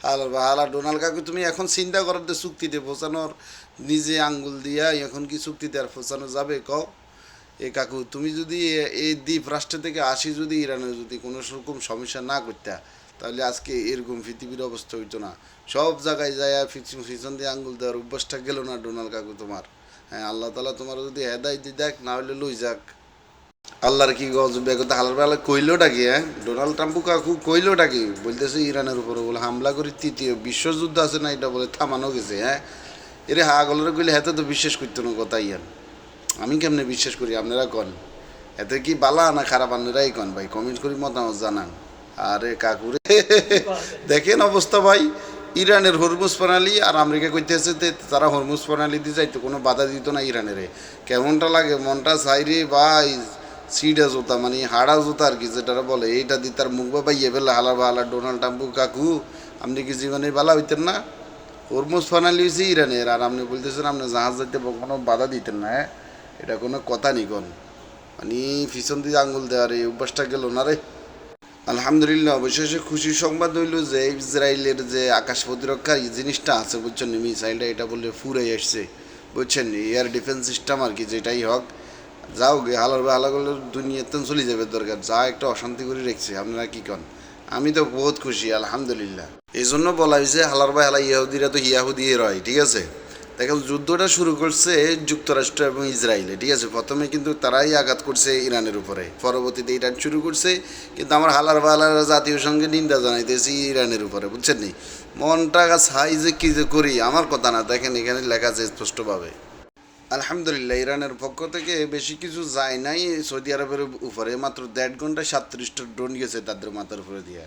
হালা ডোনাল্ড কাকু, তুমি এখন চিন্তা করার যে চুক্তিতে পৌঁছানোর নিজে আঙ্গুল দিয়া এখন কি চুক্তিতে আর পৌঁছানো যাবে কও? এ কাকু, তুমি যদি এই দ্বীপ রাষ্ট্র থেকে আসি যদি ইরানে যদি কোনো রকম সমস্যা না করতা, তাহলে আজকে এরকম পৃথিবীর অবস্থা হইতো না। সব জায়গায় যায় পিছন দিয়ে আঙ্গুল দেওয়ার অভ্যাসটা গেল না ডোনাল্ড কাকু তোমার। হ্যাঁ, আল্লাহ তালা তোমার যদি হেদায় দি দেখ, না হলে লই যাক। আল্লাহর কি গজবে কথা, হালার বেলা কইলোটা কি? হ্যাঁ, ডোনাল্ড ট্রাম্প কাকু কইলোটা কি? বলতেছে ইরানের উপরে বলে হামলা করি, তৃতীয় বিশ্বযুদ্ধ আছে না, এটা বলে থামানো গেছে। হ্যাঁ, এরে হা গলরে কইলে হেতে তো বিশ্বাস করতো না কথা ইয়ান। আমি কেমনে বিশ্বাস করি, আপনারা কন। এতে কি বালা না খারাপ, আপনারাই কন ভাই, কমেন্ট করি মতামত জানান। আরে কাকুরে দেখেন অবস্থা ভাই, ইরানের হরমুজ প্রণালী আর আমেরিকা কইতেছে তারা হরমুজ প্রণালী দিয়ে যাইতো, কোনো বাধা দিত না ইরানের। কেমনটা লাগে, মনটা চাইরে ভাই সিডা জোতা মানে হাড়া জোতা আর কি যেটা বলে, এইটা দিয়ে তার মুখ বা পাইয়ে ফেলে হালার বা হালার ডোনাল্ড ট্রাম্প কাকু। আপনি কি জীবনে বালা হইতেন না? হরমুজ প্রণালী হয়েছে ইরানের, আর আপনি বলতেছেন আপনি জাহাজ যাইতে কোনো বাধা দিতেন না? হ্যাঁ, এটা কোনো কথা নি কোন, মানে পিছন দিয়ে আঙ্গুল দেওয়ার এই অভ্যাসটা গেল না রে। আলহামদুলিল্লাহ, অবশেষে খুশির সংবাদ হইল যে ইসরায়েলের যে আকাশ প্রতিরক্ষার এই জিনিসটা আছে বুঝছেন, মিসাইলটা এটা বললে ফুরাই আসছে বুঝছেন, এয়ার ডিফেন্স সিস্টেম আর কি যেটাই হোক, যাও গে হালার বা হালাগুলোর দুনিয়াতে চলে যাবে দরকার, যা একটা অশান্তি করে রেখেছে। আপনারা কি কন? আমি তো বহুত খুশি আলহামদুলিল্লাহ। এই জন্য বলা হয়েছে হালার বা হালা ইয়াহুদিরা তো ইয়াহুদি রয়, ঠিক আছে। দেখেন যুদ্ধটা শুরু করছে যুক্তরাষ্ট্র এবং ইসরায়েলে, ঠিক আছে। প্রথমে কিন্তু তারাই আঘাত করছে ইরানের উপরে, পরবর্তীতে ইরান শুরু করছে। কিন্তু আমার হালার বালার জাতীয় সঙ্গে নিন্দা জানাইতেছি ইরানের উপরে, বুঝছেন নি। মনটা ছাই যে কী যে করি, আমার কথা না, দেখেন এখানে লেখা আছে স্পষ্টভাবে। আলহামদুলিল্লাহ, ইরানের পক্ষ থেকে বেশি কিছু যায় নাই সৌদি আরবের উপরে, মাত্র 1.5 ঘন্টায় 37টা ড্রোন গেছে তাদের মাথার উপরে দিয়া।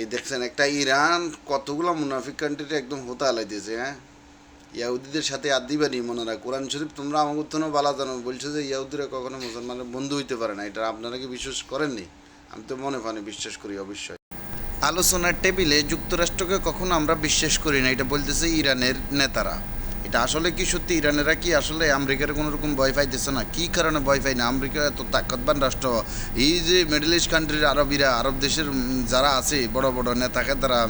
এই দেখছেন একটা ইরান কতগুলো মুনাফিক কান্ট্রিতে একদম হোতা হালাই দিয়েছে। হ্যাঁ, ইয়াহুদিদের সাথে আর দিবানি মনে রাখ, কোরআন শরীফ তোমরা আমাকে উত্থানো বালা জানো বলছো যে ইয়াহুদিরা কখনো মুসলমানের বন্ধু হইতে পারে না। এটা আপনারা কি বিশ্বাস করেননি? আমি তো মনে প্রাণে বিশ্বাস করি অবশ্যই। আলোচনার টেবিলে যুক্তরাষ্ট্রকে কখনো আমরা বিশ্বাস করি না, এটা বলতেছে ইরানের নেতারা। এটা আসলে কি সত্যি? ইরানেরা কি আসলে আমেরিকার কোনো রকম ভয় পাইতেছে না? কী কারণে ভয় পায় না? আমেরিকা এত তাকতবান রাষ্ট্র, এই যে মিডল ইস্ট কান্ট্রির আরবিরা, আরব দেশের যারা আছে বড় বড় নেতাকে তারা,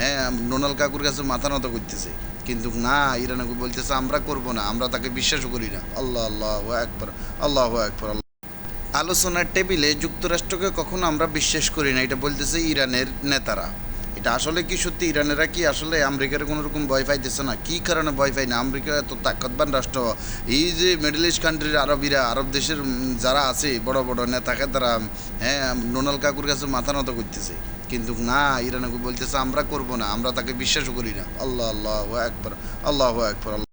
হ্যাঁ, ডোনাল্ড কাকুর কাছে মাথা নত করতেছে। কিন্তু না, ইরানকে বলতেছে আমরা করব না, আমরা তাকে বিশ্বাসও করি না। আল্লাহ আল্লাহ একবার, আল্লাহ একবার। আলোচনার টেবিলে যুক্তরাষ্ট্রকে কখনো আমরা বিশ্বাস করি না, এটা বলতেছে ইরানের নেতারা। এটা আসলে কি সত্যি? ইরানেরা কি আসলে আমেরিকার কোনো রকম ভয় পাইতেছে না? কী কারণে ভয় পায় না? আমেরিকা এত তাকতবান রাষ্ট্র, এই যে মিডল ইস্ট কান্ট্রির আরবিরা, আরব দেশের যারা আছে বড় বড় নেতাকে তারা, হ্যাঁ, ডোনাল্ড কাকুর কাছে মাথা নত করতেছে। কিন্তু না, ইরানকে বলতেছে আমরা করব না, আমরা তাকে বিশ্বাসও করি না। আল্লাহ আল্লাহ একবার, আল্লাহ একবার।